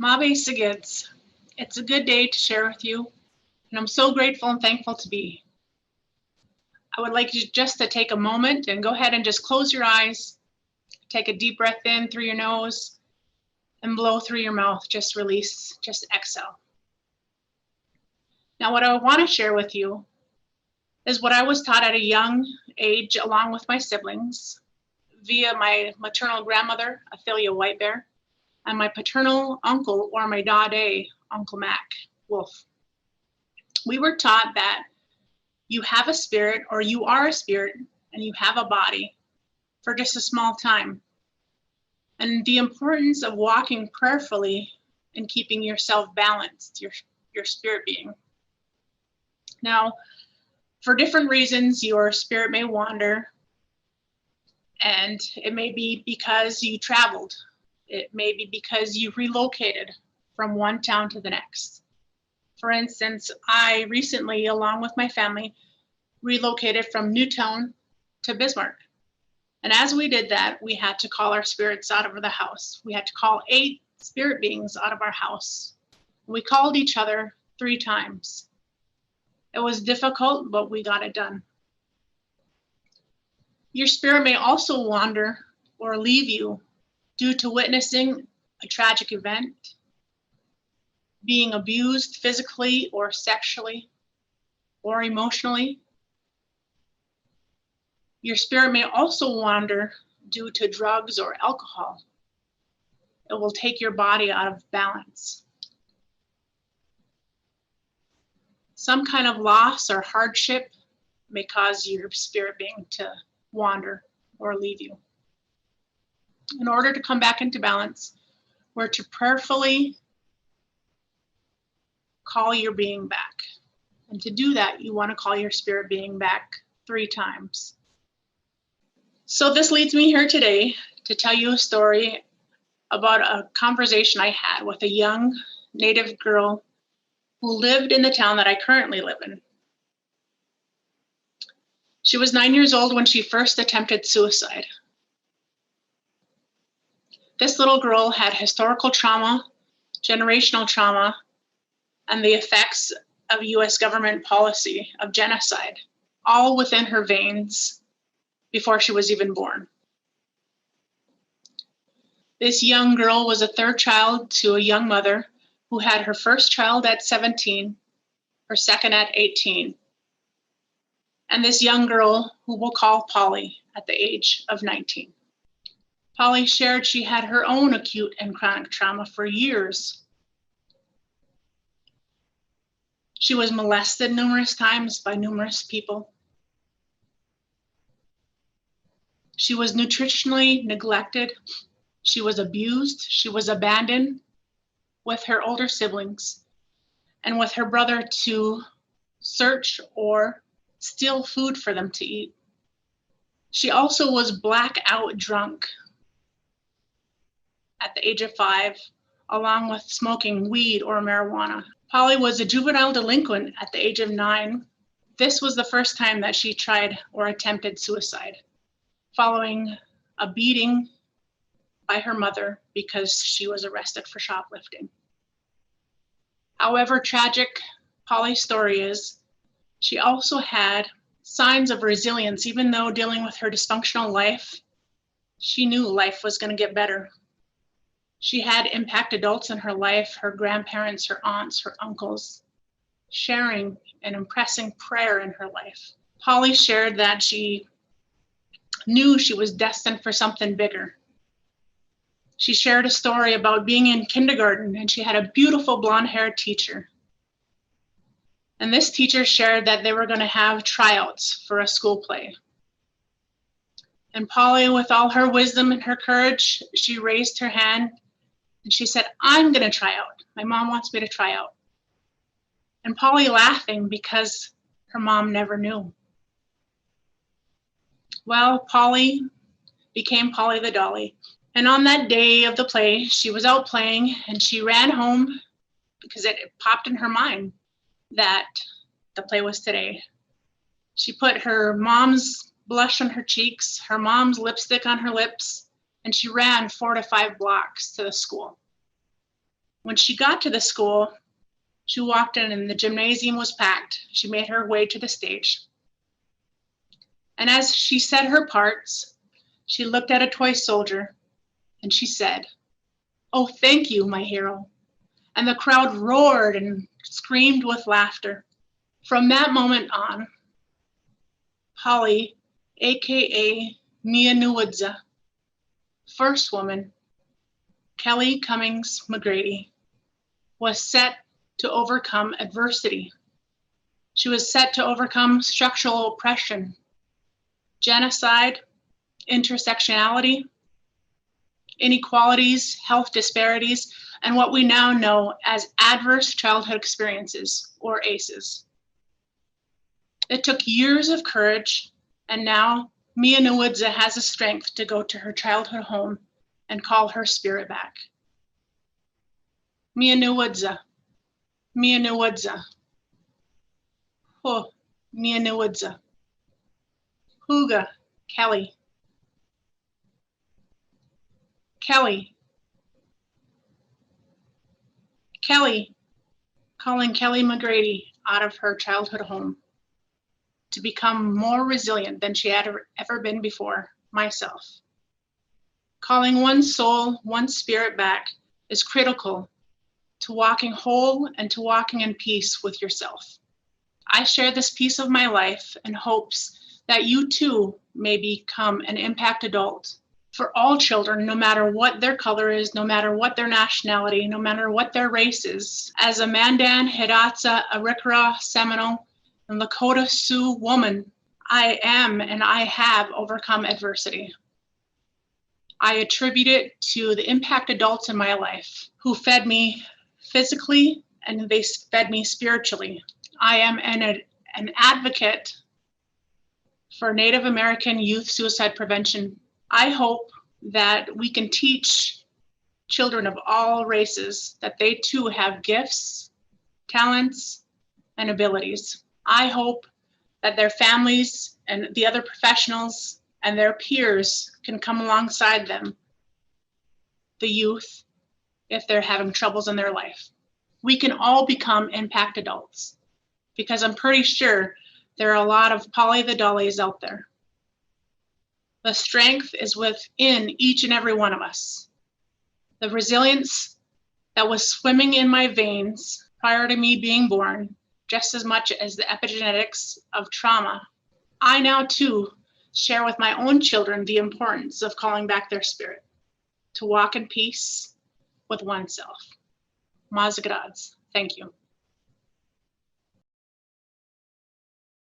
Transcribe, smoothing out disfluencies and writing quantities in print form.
Mabe Sigits. It's a good day to share with you, and I'm so grateful and thankful to be. I would like you just to take a moment and go ahead and just close your eyes, take a deep breath in through your nose, and blow through your mouth. Just release, just exhale. Now, what I want to share with you is what I was taught at a young age along with my siblings via my maternal grandmother, Ophelia White Bear, and my paternal uncle, or my dade, Uncle Mac Wolf. We were taught that you have a spirit, or you are a spirit, and you have a body for just a small time. And the importance of walking prayerfully and keeping yourself balanced, your spirit being. Now, for different reasons, your spirit may wander, and it may be because you traveled. It may be because you relocated from one town to the next. For instance, I recently, along with my family, relocated from Newtown to Bismarck. And as we did that, we had to call our spirits out of the house. We had to call 8 spirit beings out of our house. We called each other 3 times. It was difficult, but we got it done. Your spirit may also wander or leave you due to witnessing a tragic event, being abused physically or sexually or emotionally. Your spirit may also wander due to drugs or alcohol. It will take your body out of balance. Some kind of loss or hardship may cause your spirit being to wander or leave you. In order to come back into balance, we're to prayerfully call your being back. And to do that, you want to call your spirit being back 3 times. So this leads me here today to tell you a story about a conversation I had with a young Native girl who lived in the town that I currently live in. She was 9 years old when she first attempted suicide. This little girl had historical trauma, generational trauma, and the effects of US government policy of genocide, all within her veins before she was even born. This young girl was a 3rd child to a young mother who had her first child at 17, her second at 18, and this young girl who we'll call Polly at the age of 19. Polly shared she had her own acute and chronic trauma for years. She was molested numerous times by numerous people. She was nutritionally neglected. She was abused. She was abandoned with her older siblings and with her brother to search or steal food for them to eat. She also was blackout drunk at the age of 5, along with smoking weed or marijuana. Polly was a juvenile delinquent at the age of 9. This was the first time that she tried or attempted suicide, following a beating by her mother because she was arrested for shoplifting. However tragic Polly's story is, she also had signs of resilience. Even though dealing with her dysfunctional life, she knew life was going to get better. She had impact adults in her life, her grandparents, her aunts, her uncles, sharing and impressing prayer in her life. Polly shared that she knew she was destined for something bigger. She shared a story about being in kindergarten, and she had a beautiful blonde-haired teacher. And this teacher shared that they were going to have tryouts for a school play. And Polly, with all her wisdom and her courage, she raised her hand and she said, "I'm going to try out. My mom wants me to try out." And Polly laughing because her mom never knew. Well, Polly became Polly the Dolly. And on that day of the play, she was out playing and she ran home because it popped in her mind that the play was today. She put her mom's blush on her cheeks, her mom's lipstick on her lips, and she ran 4 to 5 blocks to the school. When she got to the school, she walked in and the gymnasium was packed. She made her way to the stage. And as she said her parts, she looked at a toy soldier and she said, "Oh, thank you, my hero." And the crowd roared and screamed with laughter. From that moment on, Polly, aka Mia Nuwudza, first woman, Kelly Cummings McGrady, was set to overcome adversity. She was set to overcome structural oppression, genocide, intersectionality, inequalities, health disparities, and what we now know as adverse childhood experiences, or ACEs. It took years of courage, and now Mia Nuwudza has the strength to go to her childhood home and call her spirit back. Mia Nuwudza, Mia Nuwudza. Oh, Mia Nuwudza. Huga, Kelly. Kelly. Kelly, calling Kelly McGrady out of her childhood home to become more resilient than she had ever been before, myself. Calling one soul, one spirit back is critical to walking whole and to walking in peace with yourself. I share this piece of my life in hopes that you too may become an impact adult for all children, no matter what their color is, no matter what their nationality, no matter what their race is. As a Mandan, Hidatsa, Arikara, Seminole, and Lakota Sioux woman, I am and I have overcome adversity. I attribute it to the impact adults in my life who fed me physically and they fed me spiritually. I am an advocate for Native American youth suicide prevention. I hope that we can teach children of all races that they too have gifts, talents, and abilities. I hope that their families and the other professionals and their peers can come alongside them, the youth, if they're having troubles in their life. We can all become impact adults because I'm pretty sure there are a lot of Polly the Dollies out there. The strength is within each and every one of us. The resilience that was swimming in my veins prior to me being born, just as much as the epigenetics of trauma. I now too share with my own children the importance of calling back their spirit, to walk in peace with oneself. Mas grads. Thank you.